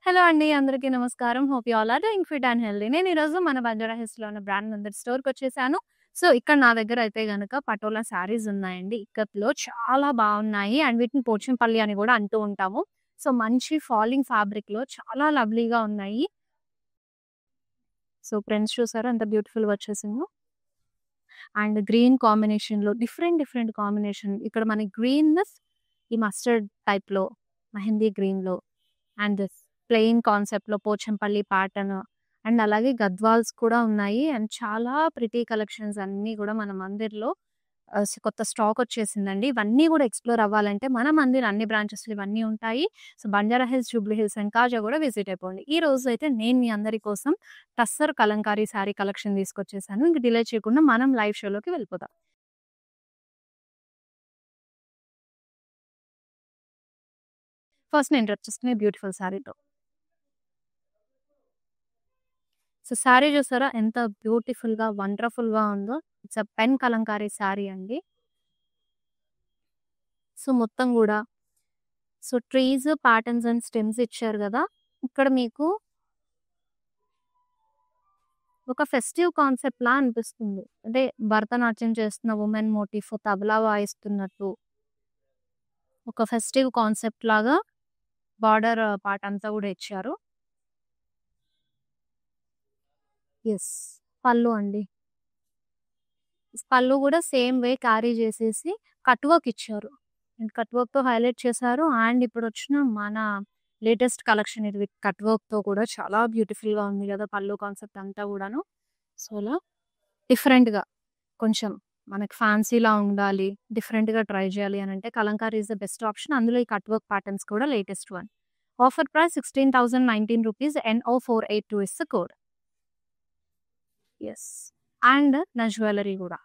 Hello అండి. అందరికీ నమస్కారం. Hope you all are doing fit and healthy. నేను ఈరోజు మన బంజారా హిల్స్‌లో ఉన్న బ్రాండ్ నందరి స్టోర్‌కొచ్చేసాను. సో, ఇక్కడ నా దగ్గర అయితే గనక పటోలా శారీస్ ఉన్నాయండి. ఇక్కత్‌లో చాలా బావున్నాయి. అండ్ వీటిని పోచంపల్లి అని గూడా అంటూ ఉంటాము. సో, మంచి ఫాలింగ్ ఫ్యాబ్రిక్‌లో చాలా లవ్లీగా ఉన్నాయి. సో, ప్రింట్స్ చూసారా ఎంత బ్యూటిఫుల్‌గా వచ్చేసిందో. అండ్ గ్రీన్ కాంబినేషన్‌లో డిఫరెంట్ కాంబినేషన్. ఇక్కడ మనకి గ్రీన్‌నెస్ ఈ మస్టర్డ్ టైప్‌లో, మెహందీ గ్రీన్‌లో అండ్ దిస్ ప్లెయిన్ కాన్సెప్ట్‌లో పోచంపల్లి ప్యాటర్న్ అండ్ అలాగే గద్వాల్స్ కూడా ఉన్నాయి. అండ్ చాలా ప్రిటీ కలెక్షన్స్ అన్నీ గూడా మన మందిర్‌లో కొత్త స్టాక్ వచ్చేసిందండి. ఇవన్నీ గూడా ఎక్స్‌ప్లోర్ అవ్వాలంటే మన మందిర్ అన్ని బ్రాంచెస్‌లో ఇవన్నీ ఉంటాయి. So, Banjara Hills, Jubilee Hills and Khajaguda visit అయిపోండి. ఈ రోజు అయితే నేను మీ అందరి కోసం టస్సర్ కలంకారీ శారీ కలెక్షన్ తీసుకొచ్చేసాను. ఇంక డిలే చేయకుండా మనం లైవ్ షోలోకి వెళ్ళిపోదాం. ఫస్ట్ నేను డ్రెస్ చేసుకునే బ్యూటిఫుల్ శారీతో. సో, శారీ చూసారా ఎంత బ్యూటిఫుల్‌గా, వండర్‌ఫుల్‌గా ఉందో. ఇట్స్ పెన్ కలంకారీ శారీ అండి. సో, మొత్తం గూడా so, trees, patterns and stems ఇచ్చారు గదా! ఇక్కడ మీకు ఒక ఫెస్టివ్ కాన్సెప్ట్‌లా అనిపిస్తుంది. అంటే భరతనాట్యం చేస్తున్న వుమెన్ మోటిఫ్ తబలా వాయిస్తున్నట్టు ఒక ఫెస్టివ్ కాన్సెప్ట్ లాగా బార్డర్ పార్ట్ అంతా గూడా ఇచ్చారు. యెస్. పళ్ళు అండి. పళ్ళు గూడా సేమ్ వే క్యారీ చేసేసి కట్ వర్క్ ఇచ్చారు. అండ్ కట్ వర్క్‌తో హైలైట్ చేశారు. అండ్ ఇప్పుడొచ్చిన మన లేటెస్ట్ కలెక్షన్ ఇది విత్ కట్ వర్క్‌తో కూడా చాలా బ్యూటిఫుల్‌గా ఉంది గదా! పళ్ళు కాన్సెప్ట్ అంతా గూడాను. సో, అలా డిఫరెంట్‌గా కొంచెం మనకి ఫ్యాన్సీలా ఉండాలి, డిఫరెంట్‌గా ట్రై చేయాలి అనంటే Kalamkari is the best option. అందులో ఈ కట్ వర్క్ ప్యాటర్న్స్ కూడా latest one. Offer price ₹16,019 NO482 is the code. Yes. And నా జ్యువెల్లరీ గూడా.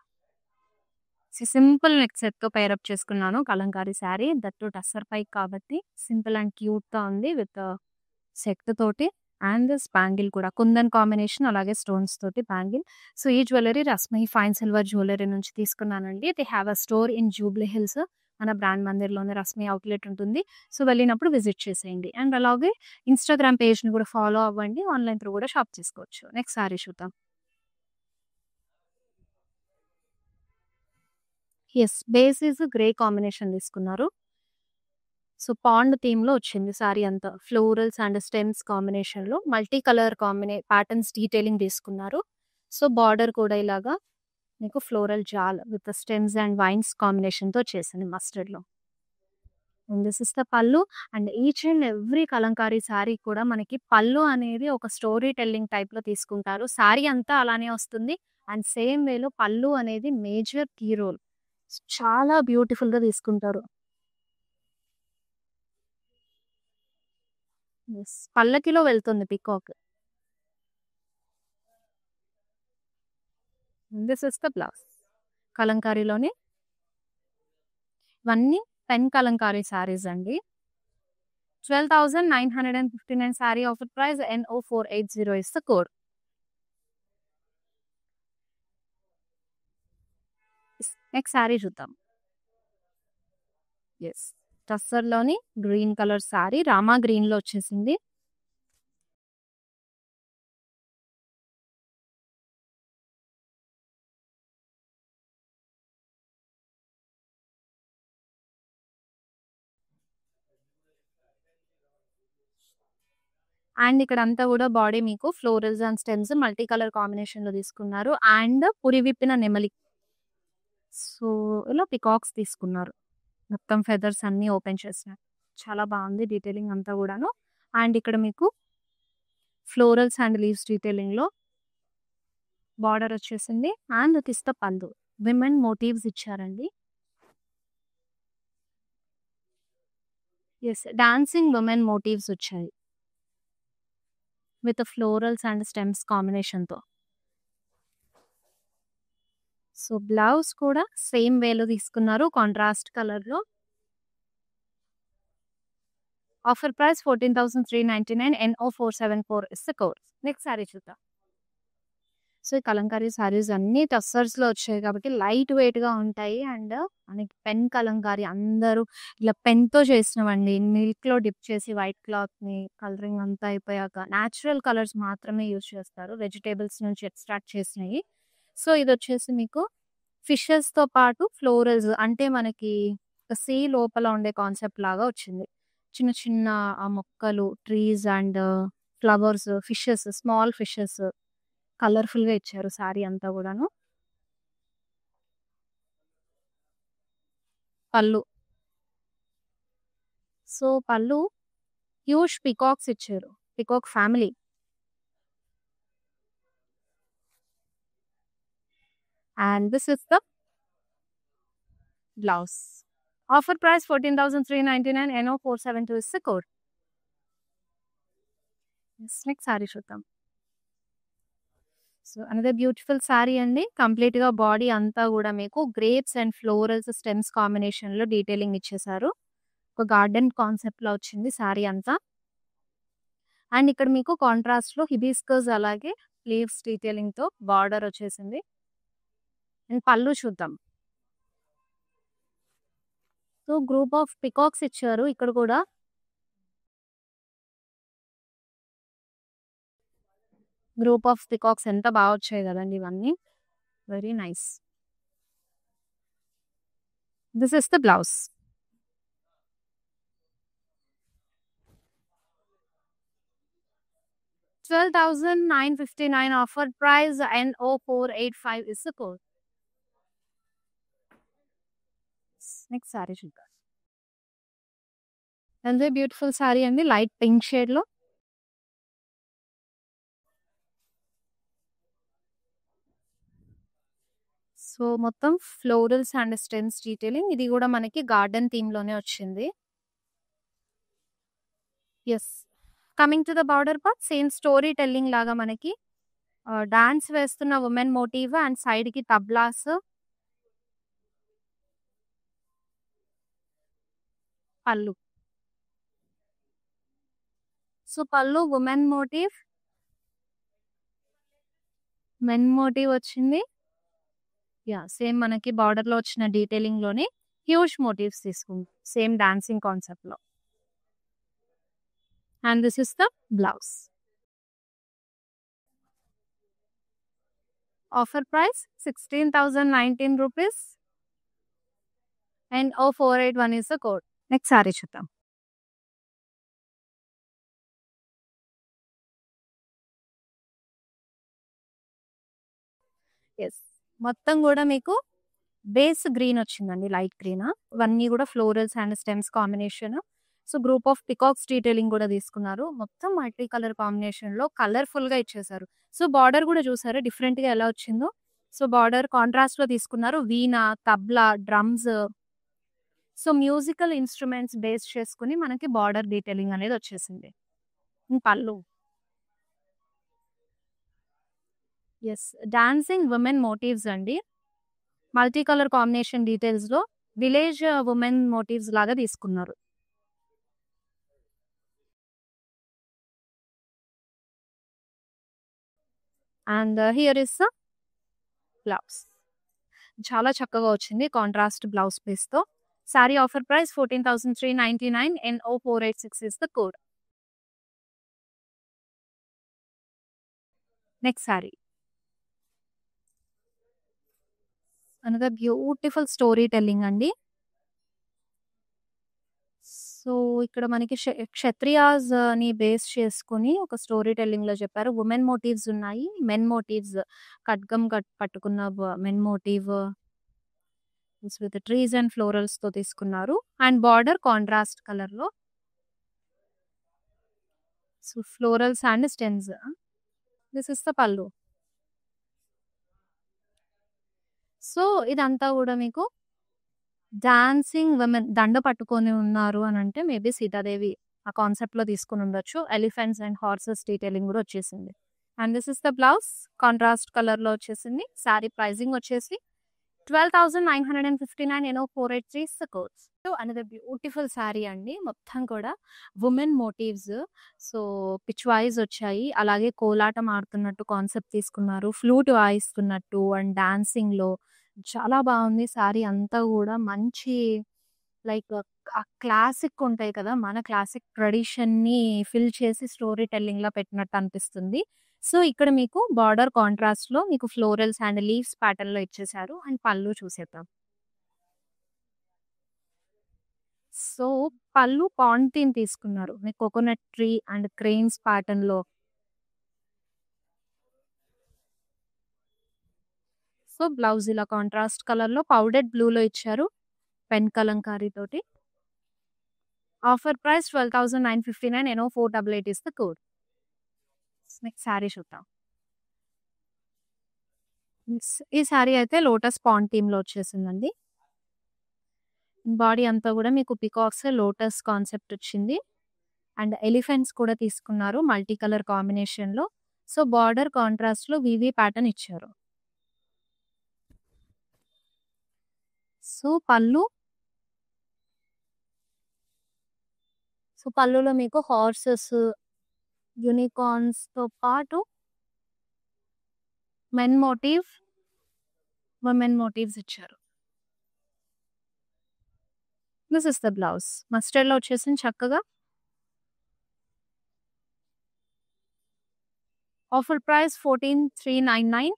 సింపుల్ నెక్ సెట్‌తో పెయిర్ అప్ చేసుకున్నాను కలంకారీ శారీ. దట్ టూ టస్సర్ పైక్ కాబట్టి సింపుల్ అండ్ క్యూట్‌గా ఉంది విత్ సెట్ తోటి అండ్ స్పాంగిల్ కూడా కుందన్ కాంబినేషన్ అలాగే స్టోన్స్ తోటి బ్యాంగిల్. సో, ఈ జ్యువెల్లరీ రస్మీ ఫైన్ సిల్వర్ జ్యువెల్లరీ నుంచి తీసుకున్నానండి. They have a store in Jubilee hills. మన బ్రాండ్ మందిర్‌లోనే రస్మీ అవుట్‌లెట్ ఉంటుంది. సో, వెళ్ళినప్పుడు విజిట్ చేసేయండి. అండ్ అలాగే ఇన్‌స్టాగ్రామ్ పేజ్‌ని కూడా ఫాలో అవ్వండి. ఆన్‌లైన్ త్రూ కూడా షాప్ చేసుకోవచ్చు. నెక్స్ట్ శారీ చూద్దాం. Yes. Base is grey combination తీసుకున్నారు. సో, పాండ్ థీమ్‌లో వచ్చింది సారీ అంతా. ఫ్లోరల్స్ అండ్ స్టెమ్స్ కాంబినేషన్‌లో మల్టీ కలర్ ప్యాటర్న్స్ డీటెయిలింగ్ తీసుకున్నారు. సో, బార్డర్ కూడా ఇలాగా మీకు ఫ్లోరల్ జాల్ విత్ స్టెమ్స్ అండ్ వైన్స్ కాంబినేషన్‌తో చేసింది మస్టర్డ్‌లో. అండ్ దిస్ ఇస్ ద పల్లు. And each and every Kalamkari sari కూడా మనకి పల్లు అనేది ఒక స్టోరీ టెల్లింగ్ టైప్‌లో తీసుకుంటారు. శారీ అంతా అలానే వస్తుంది. అండ్ సేమ్ వేలో పల్లు అనేది మేజర్ కీ రోల్. చాలా బ్యూటిఫుల్‌గా తీసుకుంటారు. యెస్. పల్లకిలో వెళ్తుంది peacock. This is the blouse. కలంకారీలోనే ఇవన్నీ పెన్ కలంకారీ శారీస్ అండి. 12,959 sari offer price NO480 is the code. Next sari చూద్దాం. యెస్. టస్సర్‌లోని గ్రీన్ కలర్ శారీ రామా గ్రీన్‌లో వచ్చేసింది. అండ్ ఇక్కడంతా కూడా బాడీ మీకు florals and stems multi colour కాంబినేషన్‌లో తీసుకున్నారు. అండ్ పురి విప్పిన నెమలి. సో, ఇలా పికాక్స్ తీసుకున్నారు. మొత్తం ఫెదర్స్ అన్నీ ఓపెన్ చేసినట్టు. చాలా బావుంది డీటెయిలింగ్ అంతా గూడాను. అండ్ ఇక్కడ మీకు ఫ్లోరల్స్ అండ్ లీవ్స్ డీటెయిలింగ్‌లో బార్డర్ వచ్చేసింది. అండ్ తిస్తా పళ్ళు. విమెన్ మోటివ్స్ ఇచ్చారండి. యెస్. డాన్సింగ్ విమెన్ మోటివ్స్ వచ్చాయి. విత్ ఫ్లోరల్స్ అండ్ స్టెమ్స్ కాంబినేషన్‌తో. సో, బ్లౌజ్ కూడా సేమ్ వేలో తీసుకున్నారు. కాంట్రాస్ట్ కలర్‌లో. Offer price 14,399 NO474 is the code. Next sari చూద్దాం. సో, ఈ కలంకారీ శారీస్ అన్నీ టస్సర్స్‌లో వచ్చాయి కాబట్టి లైట్ వెయిట్‌గా ఉంటాయి. అండ్ మనకి పెన్ కలంకారీ అందరూ ఇలా పెన్‌తో చేసినవండి. మిల్క్‌లో డిప్ చేసి వైట్ క్లాత్‌ని కలరింగ్ అంతా అయిపోయాక నేచురల్ కలర్స్ మాత్రమే యూజ్ చేస్తారు. వెజిటబుల్స్ నుంచి ఎక్స్ట్రాక్ట్ చేసినయి. సో, ఇదొచ్చేసి మీకు ఫిషెస్‌తో పాటు ఫ్లోరల్స్ అంటే మనకి సీ లోపల ఉండే కాన్సెప్ట్ లాగా వచ్చింది. చిన్న చిన్న మొక్కలు, trees and flowers, fishes, small fishes కలర్‌ఫుల్‌గా ఇచ్చారు శారీ అంతా గూడాను. Pallu. So, pallu huge peacocks ఇచ్చారు. Peacock family. And this is the blouse. Offer price 14,399 NO472 is the code. Next sari చూద్దాం. సో, అనదర్ బ్యూటిఫుల్ శారీ అండి. కంప్లీట్‌గా బాడీ అంతా గూడా మీకు గ్రేప్స్ అండ్ ఫ్లోరల్స్, స్టెమ్స్ కాంబినేషన్‌లో డీటెయిలింగ్ ఇచ్చేసారు. ఒక గార్డెన్ కాన్సెప్ట్‌లో వచ్చింది శారీ అంతా. అండ్ ఇక్కడ మీకు కాంట్రాస్ట్‌లో హిబిస్కస్ అలాగే లీవ్స్ డీటెయిలింగ్‌తో బార్డర్ వచ్చేసింది. అండ్ పళ్ళు చూద్దాం. సో, గ్రూప్ ఆఫ్ పీకాక్స్ ఇచ్చారు ఇక్కడ కూడా. గ్రూప్ ఆఫ్ పీకాక్స్ ఎంత బాగా వచ్చాయి కదండీ ఇవన్నీ. Very nice. This is the blouse. $12,959 offer price NO485 is the code. Next sari చూద్దాం. అంతే బ్యూటిఫుల్ శారీ అండి లైట్ పింక్ షేడ్ లో. సో, మొత్తం ఫ్లోరల్స్ అండ్ స్టెమ్స్ డీటెయిలింగ్. ఇది కూడా మనకి గార్డెన్ థీమ్ లోనే వచ్చింది. Yes. Coming to the border part same storytelling లాగా మనకి డాన్స్ వేస్తున్న ఉమెన్ మోటివ్ అండ్ సైడ్ కి తబ్లాస్. పళ్ళు. సో, పళ్ళు ఉమెన్ మోటివ్, మెన్ మోటివ్ వచ్చింది. సేమ్ మనకి బార్డర్ లో వచ్చిన డీటెయిలింగ్ లోనే హ్యూజ్ మోటివ్స్ తీసుకుంది సేమ్ డాన్సింగ్ కాన్సెప్ట్ లో. And this is the blouse. Offer price 16,019 rupees and O481 is the code. Next sari చూద్దాం. ఎస్. మొత్తం కూడా మీకు బేస్ గ్రీన్ వచ్చిందండి, లైట్ గ్రీన్. ఇవన్నీ కూడా florals and stems combination. So, group of peacocks detailing కూడా తీసుకున్నారు. మొత్తం మల్టీ కలర్ కాంబినేషన్ లో కలర్ఫుల్ గా ఇచ్చేసారు. సో, బార్డర్ కూడా చూసారు డిఫరెంట్ గా ఎలా వచ్చిందో. సో, బార్డర్ కాంట్రాస్ట్ లో తీసుకున్నారు. Veena, tabla, drums. So, musical instruments base చేసుకుని మనకి బార్డర్ డీటెయిలింగ్ అనేది వచ్చేసింది. Pallu. Yes. Dancing women motifs అండి. మల్టీ కలర్ కాంబినేషన్ డీటెయిల్స్ లో విలేజ్ ఉమెన్ మోటివ్స్ లాగా తీసుకున్నారు. And here is the blouse. చాలా చక్కగా వచ్చింది కాంట్రాస్ట్ బ్లౌజ్ పీస్ తో. Sari offer price 14,399 NO486 is the code. Next sari. Another beautiful story telling అండి. సో, ఇక్కడ మనకి క్షత్రియాస్ ని బేస్ చేసుకుని ఒక స్టోరీ టెల్లింగ్ లో చెప్పారు. ఉమెన్ మోటివ్స్ ఉన్నాయి, మెన్ మోటివ్స్ ఖడ్గం పట్టుకున్న men motif with trees and florals తో తీసుకున్నారు. అండ్ బార్డర్ కాంట్రాస్ట్ కలర్ లో. So, florals and stems. This is the pallu. So, ఇదంతా కూడా మీకు డాన్సింగ్ విమెన్ దండ పట్టుకొని ఉన్నారు అని అంటే మేబీ సీతాదేవి ఆ కాన్సెప్ట్ లో తీసుకుని ఉండొచ్చు. ఎలిఫెంట్స్ అండ్ హార్సెస్ డీటెయిలింగ్ కూడా వచ్చేసింది. And this is the blouse contrast colour లో వచ్చేసింది. శారీ ప్రైజింగ్ వచ్చేసి 12,959 NO483 is the codes. So another beautiful sari అండి. మొత్తం కూడా women motifs. So pichwai వచ్చాయి. అలాగే కోలాటం ఆడుతున్నట్టు కాన్సెప్ట్ తీసుకున్నారు. ఫ్లూట్ వాయిస్తున్నట్టు అండ్ డాన్సింగ్‌లో చాలా బాగుంది శారీ అంతా గూడా. మంచి లైక్ ఆ క్లాసిక్ ఉంటాయి కదా! మన క్లాసిక్ ట్రెడిషన్‌ని ఫిల్ చేసి స్టోరీ టెల్లింగ్‌లా పెట్టినట్టు అనిపిస్తుంది. సో, ఇక్కడ మీకు బార్డర్ కాంట్రాస్ట్‌లో మీకు ఫ్లోరల్స్ అండ్ లీవ్స్ ప్యాటర్న్‌లో ఇచ్చేసారు. అండ్ పళ్ళు చూసేద్దాం. సో, పళ్ళు పాండ్ థీమ్ తీసుకున్నారు. మీకు కోకోనట్ ట్రీ అండ్ క్రెయిన్స్ ప్యాటర్న్‌లో. సో, బ్లౌజ్ ఇలా కాంట్రాస్ట్ కలర్‌లో పౌడర్డ్ బ్లూలో ఇచ్చారు. పెన్ కలంకారీ తోటి. Offer price 12,959 NO488 is the code. Next sari చూద్దాం. ఈ శారీ అయితే లోటస్ పాండ్ థీమ్‌లో వచ్చేసిందండి. బాడీ అంతా గూడా మీకు పికాక్స్, లోటస్ కాన్సెప్ట్ వచ్చింది. అండ్ ఎలిఫెంట్స్ కూడా తీసుకున్నారు మల్టీ కలర్ కాంబినేషన్‌లో. సో, బార్డర్ కాంట్రాస్ట్‌లో వీవీ ప్యాటర్న్ ఇచ్చారు. సో, పళ్ళులో మీకు హార్సెస్, యూనికార్న్స్‌తో పాటు మెన్ మోటివ్, వుమెన్ మోటివ్స్ ఇచ్చారు. This is the blouse. మస్టర్డ్‌లో వచ్చేసింది చక్కగా. Offer price 14,399.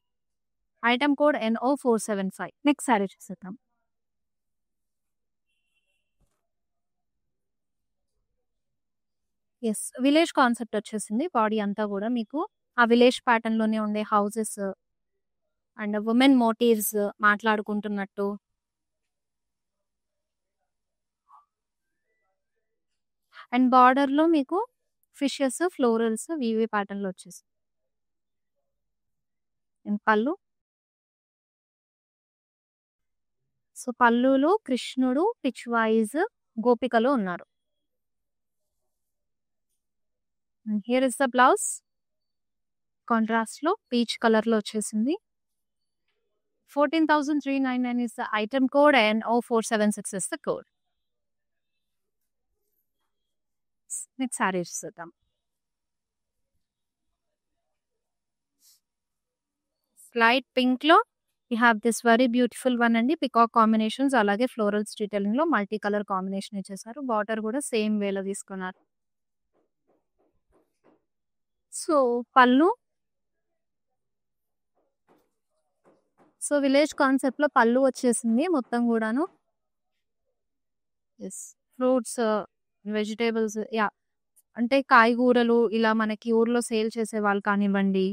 Item code NO475. Next sari చూసేద్దాం. యెస్. విలేజ్ కాన్సెప్ట్ వచ్చేసింది. బాడీ అంతా గూడా మీకు ఆ విలేజ్ ప్యాటర్న్‌లోనే ఉండే హౌసెస్ అండ్ వుమెన్ మోటివ్స్ మాట్లాడుకుంటున్నట్టు. అండ్ బార్డర్‌లో మీకు ఫిషెస్, ఫ్లోరల్స్ వీవీ ప్యాటర్న్‌లో వచ్చేసింది. అండ్ పళ్ళు. సో, పళ్ళులో కృష్ణుడు పిచ్ వాయిస్ గోపికలో ఉన్నారు. Here is the blouse. కాంట్రాస్ట్‌లో పీచ్ కలర్‌లో వచ్చేసింది. 14,399 is the item code and NO476 is the code. Next sari చూద్దాం. లైట్ పింక్‌లో you have this very beautiful one అండి. పికాక్ కాంబినేషన్స్ అలాగే ఫ్లోరల్స్ డీటెయిలింగ్‌లో మల్టీ కలర్ కాంబినేషన్ ఇచ్చేసారు. బార్డర్ కూడా సేమ్ వేలో తీసుకున్నారు. సో, పళ్ళు. సో, విలేజ్ కాన్సెప్ట్‌లో పళ్ళు వచ్చేసింది మొత్తం గూడాను. యెస్. Fruits, vegetables yeah! అంటే కాయగూరలు ఇలా మనకి ఊర్లో సేల్ చేసేవాళ్ళు కానివ్వండి,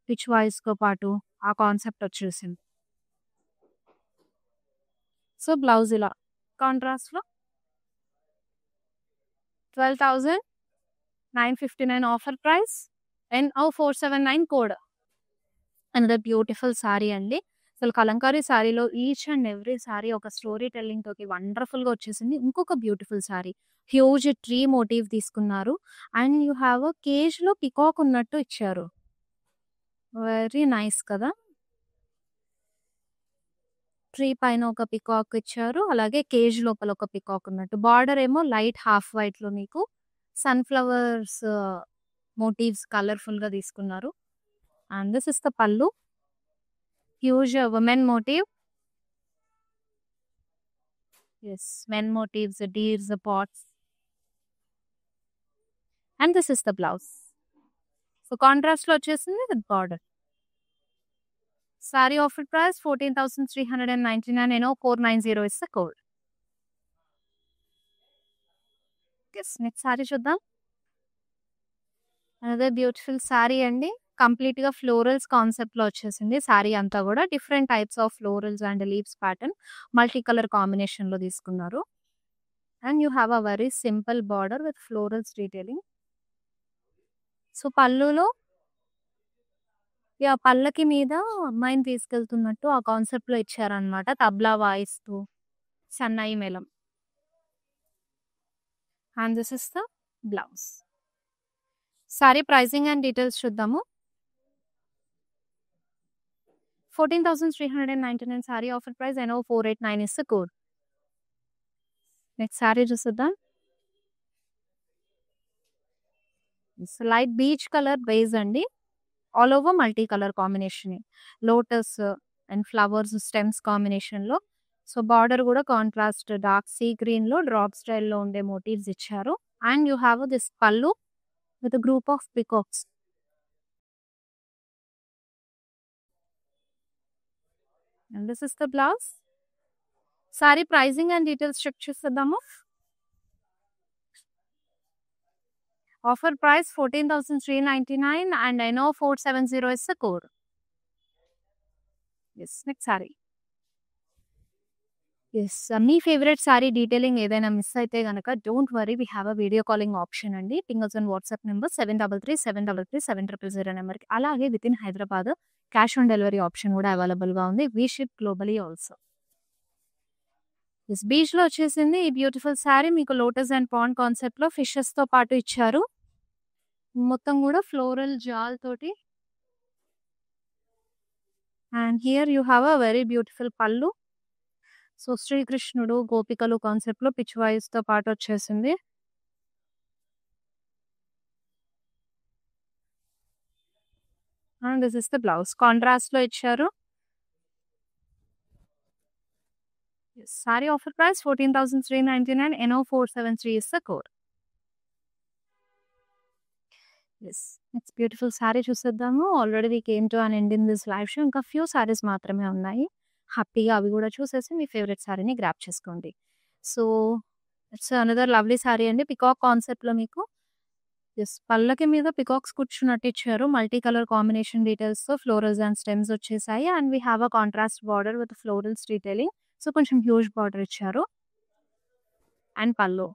పిచ్ వాయిస్‌తో పాటు ఆ కాన్సెప్ట్ వచ్చేసింది. సో, బ్లౌజ్ ఇలా కాంట్రాస్ట్‌లో 12,959 offer price. NO479 code. Another beautiful sari అండి. అసలు కలంకారీ శారీలో ఈచ్ అండ్ ఎవ్రీ శారీ ఒక స్టోరీ టెల్లింగ్ తోటి వండర్‌ఫుల్‌గా వచ్చేసింది. ఇంకొక beautiful sari. Huge tree motif తీసుకున్నారు. అండ్ యూ హావ్ అ కేజ్‌లో పికాక్ ఉన్నట్టు ఇచ్చారు. వెరీ నైస్ కదా! ట్రీ పైన ఒక పికాక్ ఇచ్చారు. అలాగే కేజ్ లోపల ఒక పికాక్ ఉన్నట్టు. బార్డర్ ఏమో లైట్ హాఫ్ వైట్‌లో మీకు సన్‌ఫ్లవర్స్ మోటివ్స్ కలర్‌ఫుల్‌గా తీసుకున్నారు. And this is the pallu. Huge women motif. Yes. Men motifs, deers, pots. And this is the blouse. So, కాంట్రాస్ట్‌లో వచ్చేసింది with border. Sari offer price 14,399 NO490 is the code. Yes. Next sari చూద్దాం. Another beautiful sari అండి. కంప్లీట్‌గా florals కాన్సెప్ట్‌లో వచ్చేసింది. సారీ అంతా గూడా different types of florals and leaves pattern multi colour కాంబినేషన్‌లో తీసుకున్నారు. And you have a very simple border with florals detailing. So, పళ్ళులో యాహ్! పల్లకి మీద అమ్మాయిని తీసుకెళ్తున్నట్టు ఆ కాన్సెప్ట్‌లో ఇచ్చారనమాట. తబలా వాయిస్తూ, సన్నాయి మేళం. And this is the blouse. Sari pricing and details చూద్దాము. 14,399 saree offer price NO489 is the code. Next saree చూద్దాం. It's light beach color base అండి. All over multi colour combination, lotus and flowers stems కాంబినేషన్లో. So border కూడా contrast dark sea గ్రీన్లో drop స్టైల్లో ఉండే motifs ఇచ్చారు. And you have this pallu with group of peacocks. And this is the blouse. Sari pricing and details check చేసేద్దాము. Offer price 14,399 and NO470 is the code. Yes, next saree. Yes, me favourite sorry detailing ఏదైనా miss అయితే గనక don't worry, we have a video calling option అండి. పింగల్స్ and WhatsApp number 7337337000 నెంబర్కి. అలాగే with in Hyderabad cash on delivery option కూడా అవైలబుల్గా ఉంది. We ship globally also. This బీచ్లో వచ్చేసింది ఈ బ్యూటిఫుల్ శారీ. మీకు లోటస్ అండ్ పాండ్ కాన్సెప్ట్లో ఫిషెస్తో పాటు ఇచ్చారు. మొత్తం కూడా ఫ్లోరల్ జాల్ తోటి. And here you have a very beautiful pallu. So శ్రీకృష్ణుడు గోపికలు కాన్సెప్ట్లో పిచ్ వాయిస్తో పాటు వచ్చేసింది. And this is the blouse, కాంట్రాస్ట్లో ఇచ్చారు. Sari offer price 14,399 NO473 is the code. Yes, next beautiful sari చూసేద్దాము. Already we came to an end in this live show. ఇంకా ఫ్యూ శారీస్ మాత్రమే ఉన్నాయి. హ్యాపీగా అవి కూడా చూసేసి మీ ఫేవరెట్ శారీని గ్రాప్ చేసుకోండి. So it's another lovely sari అండి. పికాక్ కాన్సెప్ట్లో మీకు పళ్ళకి మీద పికాక్స్ కూర్చున్నట్టు ఇచ్చారు. మల్టీ కలర్ కాంబినేషన్ డీటెయిల్స్తో ఫ్లోరల్స్ అండ్ స్టెమ్స్ వచ్చేసాయి. And we have a contrast border with florals detailing. So కొంచెం హ్యూజ్ బార్డర్ ఇచ్చారు. అండ్ పళ్ళు.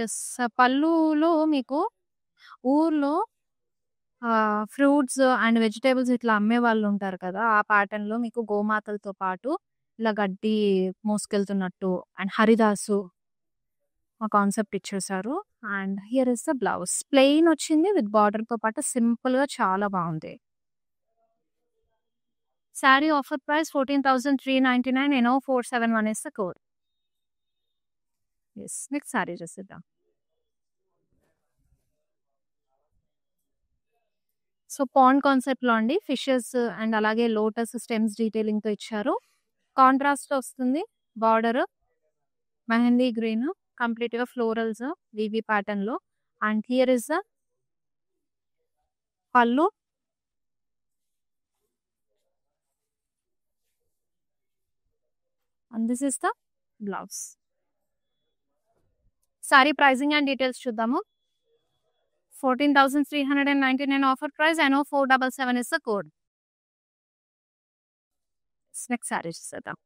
ఎస్, పళ్ళులో మీకు ఊర్లో ఫ్రూట్స్ అండ్ వెజిటేబుల్స్ ఇట్లా అమ్మే వాళ్ళు ఉంటారు కదా, ఆ ప్యాటర్న్లో మీకు గోమాతలతో పాటు ఇలా గడ్డి మోసుకెళ్తున్నట్టు అండ్ హరిదాసు ఆ కాన్సెప్ట్ ఇచ్చేసారు. And here is the blouse, plain వచ్చింది విత్ బార్డర్తో పాటు సింపుల్గా చాలా బాగుంది. Sari offer price 14,399 NO471 is the code. Yes, next sari చూసిద్దాం. సో పాండ్ కాన్సెప్ట్లో అండి ఫిషెస్ అండ్ అలాగే లోటస్ స్టెమ్స్ డీటెయిలింగ్తో ఇచ్చారు. కాంట్రాస్ట్ వస్తుంది బార్డర్ మెహందీ గ్రీన్, కంప్లీట్గా ఫ్లోరల్స్ వివి ప్యాటర్న్లో. And here is the pallu. And this is the blouse. Sari pricing and details చూద్దాము. 14,399 offer price NO477 is the code. Next sorry చూసేద్దాం.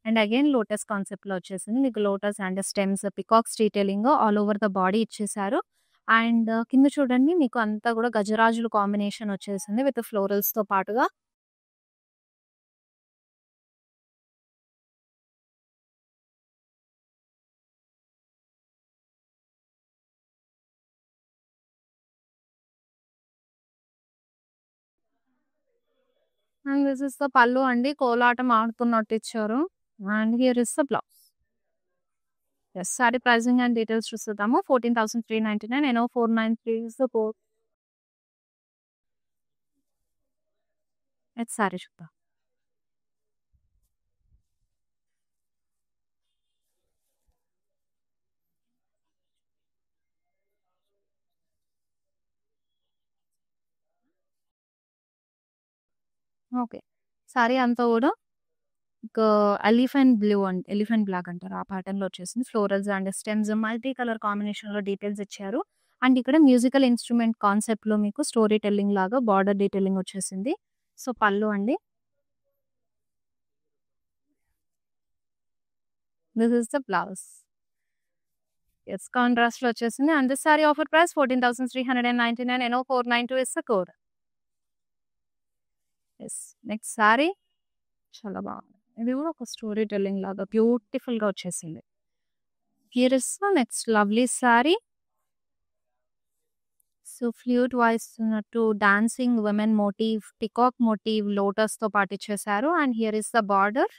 అండ్ అగైన్ లోటస్ కాన్సెప్ట్లో వచ్చేసింది. మీకు lotus and stems peacocks detailing all over the body ఇచ్చేసారు. And కింద చూడండి మీకు అంతా కూడా గజరాజులు కాంబినేషన్ వచ్చేసింది విత్ ఫ్లోరల్స్తో పాటుగా. అండ్ దిస్ ఇస్ ద పళ్ళు అండి, కోలాటం ఆడుతున్నట్టు ఇచ్చారు. And here is the blouse. Yes, sari pricing and details చూస్తాము. 14,399 NO493 is the code. Next sari చూద్దాం. ఓకే, సారీ అంతా కూడా elephant blue and elephant black అంటారు ఆ ప్యాటర్న్లో వచ్చేసింది. Florals and stems multi colour కాంబినేషన్లో డీటెయిల్స్ ఇచ్చారు. అండ్ ఇక్కడ మ్యూజికల్ ఇన్స్ట్రుమెంట్ కాన్సెప్ట్లో మీకు స్టోరీ టెల్లింగ్ లాగా బార్డర్ డీటెయిలింగ్ వచ్చేసింది. సో పళ్ళు అండి, this is the blouse. Yes, కాంట్రాస్ట్లో వచ్చేసింది. And this sari offer price 14,399 NO492 is the code. Yes, next sari చాలా బాగుంది. ఇది కూడా ఒక స్టోరీ టెల్లింగ్ లాగా బ్యూటిఫుల్గా వచ్చేసింది. Here is next lovely sari. So flute వాయిస్తున్నట్టు dancing women motif, peacock motif లోటస్‌తో పాటు ఇచ్చేసారు. And here is the border.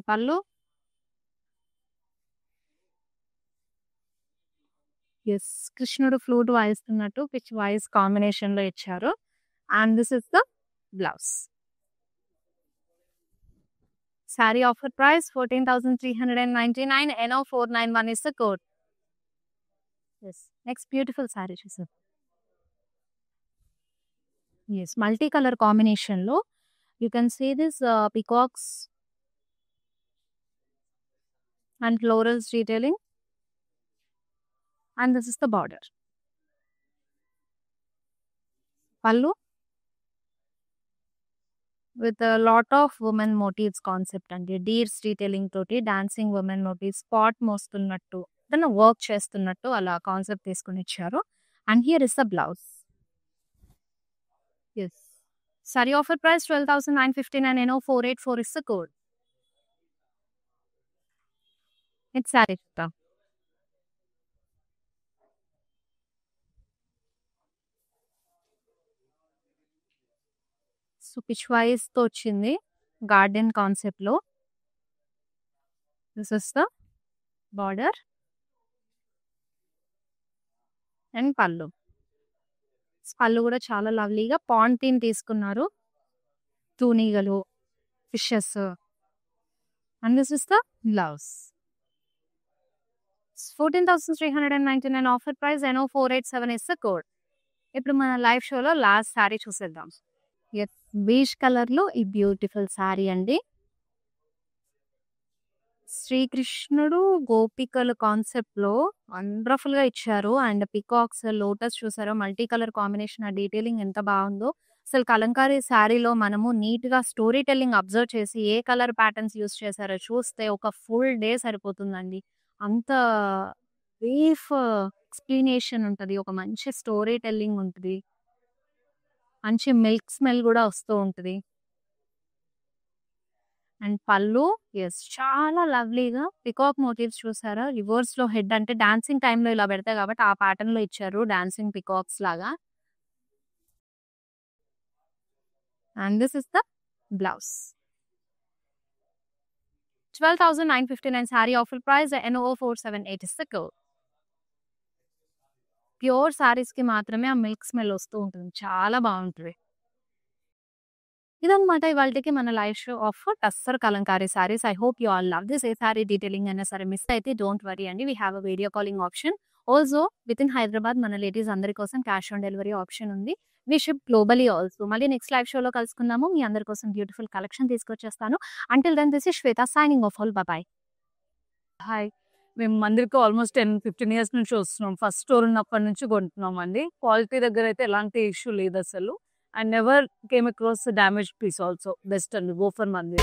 Pallu. Yes. కృష్ణుడు ఫ్లూట్ వాయిస్తున్నట్టు పిచ్ వాయిస్ కాంబినేషన్‌లో ఇచ్చారు. And this is the blouse. Sari offer price 14,399. NO491 is the code. Yes. Next beautiful saree చూసారు. Yes. Multi color combination లో you can see this peacocks and florals detailing. And this is the border. Pallu with a lot of women motifs concept అండి. Deers detailing తోటి dancing women motifs, స్పాట్ మోస్తున్నట్టు ఏదైనా work చేస్తున్నట్టు అలా concept తీసుకుని ఇచ్చారు. And here is the blouse. Yes. Sari offer price 12,959. NO484 is the code. Next sari చూద్దాం. సో పిచ్ వాయిస్‌తో వచ్చింది గార్డెన్ కాన్సెప్ట్‌లో. This is the border and pallu. Pallu కూడా చాలా లవ్లీగా పాండ్ థీమ్ తీసుకున్నారు. తూనీగలు, fishes. And this is the blouse. 14,399 offer price. NO487 is the code. ఇప్పుడు మన లైవ్ షోలో లాస్ట్ సారీ చూసేద్దాం. ఎస్. బీచ్ కలర్‌లో ఈ బ్యూటిఫుల్ సారీ అండి. శ్రీకృష్ణుడు గోపికల కాన్సెప్ట్‌లో వండర్‌ఫుల్‌గా ఇచ్చారు. అండ్ పికాక్స్, లోటస్ చూసారా మల్టీ కలర్ కాంబినేషన్, ఆ డీటెయిలింగ్ ఎంత బాగుందో. అసలు కలంకారీ శారీలో మనము నీట్‌గా స్టోరీ టెల్లింగ్ అబ్జర్వ్ చేసి ఏ కలర్ ప్యాటర్న్స్ యూజ్ చేశారో చూస్తే ఒక ఫుల్ డే సరిపోతుందండి. అంత బ్రీఫ్ ఎక్స్‌ప్లనేషన్ ఉంటది. ఒక మంచి స్టోరీ టెల్లింగ్ ఉంటది. మంచి మిల్క్ స్మెల్ కూడా వస్తూ ఉంటది. అండ్ పళ్ళు. యెస్. చాలా లవ్లీగా పికాక్ మోటివ్స్ చూసారా? రివర్స్‌లో హెడ్ అంటే డాన్సింగ్ టైమ్‌లో ఇలా పెడతాయి కాబట్టి ఆ ప్యాటర్న్‌లో ఇచ్చారు డాన్సింగ్ పికాక్స్ లాగా. And this is the blouse. 12,959 sari offer price. NO478 is the code. Pure సారీస్‌కి మాత్రమే ఆ మిల్క్ స్మెల్ వస్తూ ఉంటుంది. చాలా బాగుంటది. ఇదన్నమాట ఇవాల్టికి మన live show of tussar Kalamkari saris. I hope you all love this. ఏ సారీ డీటెయిలింగ్ అయినా సరే మిస్ అయితే డోంట్ వరీ అండి. We have a video calling option. Also with in Hyderabad మన లేడీస్ అందరి కోసం క్యాష్ ఆన్ డెలివరీ ఆప్షన్ ఉంది. We ship globally also. మళ్ళీ నెక్స్ట్ లైవ్ షోలో కలుసుకుందాము. మీ అందరి కోసం బ్యూటిఫుల్ కలెక్షన్ తీసుకొచ్చేస్తాను. Until then this is Shweta signing off. All bye. Hi. మేము మందిర్‌కి ఆల్మోస్ట్ 10-15 ఇయర్స్ నుంచి వస్తున్నాం. ఫస్ట్ స్టోర్ ఉన్నప్పటి నుంచి కొంటున్నామండి. క్వాలిటీ దగ్గర అయితే ఎలాంటి issue లేదసలు. I never came across a damaged piece also. Best and go for Mandir.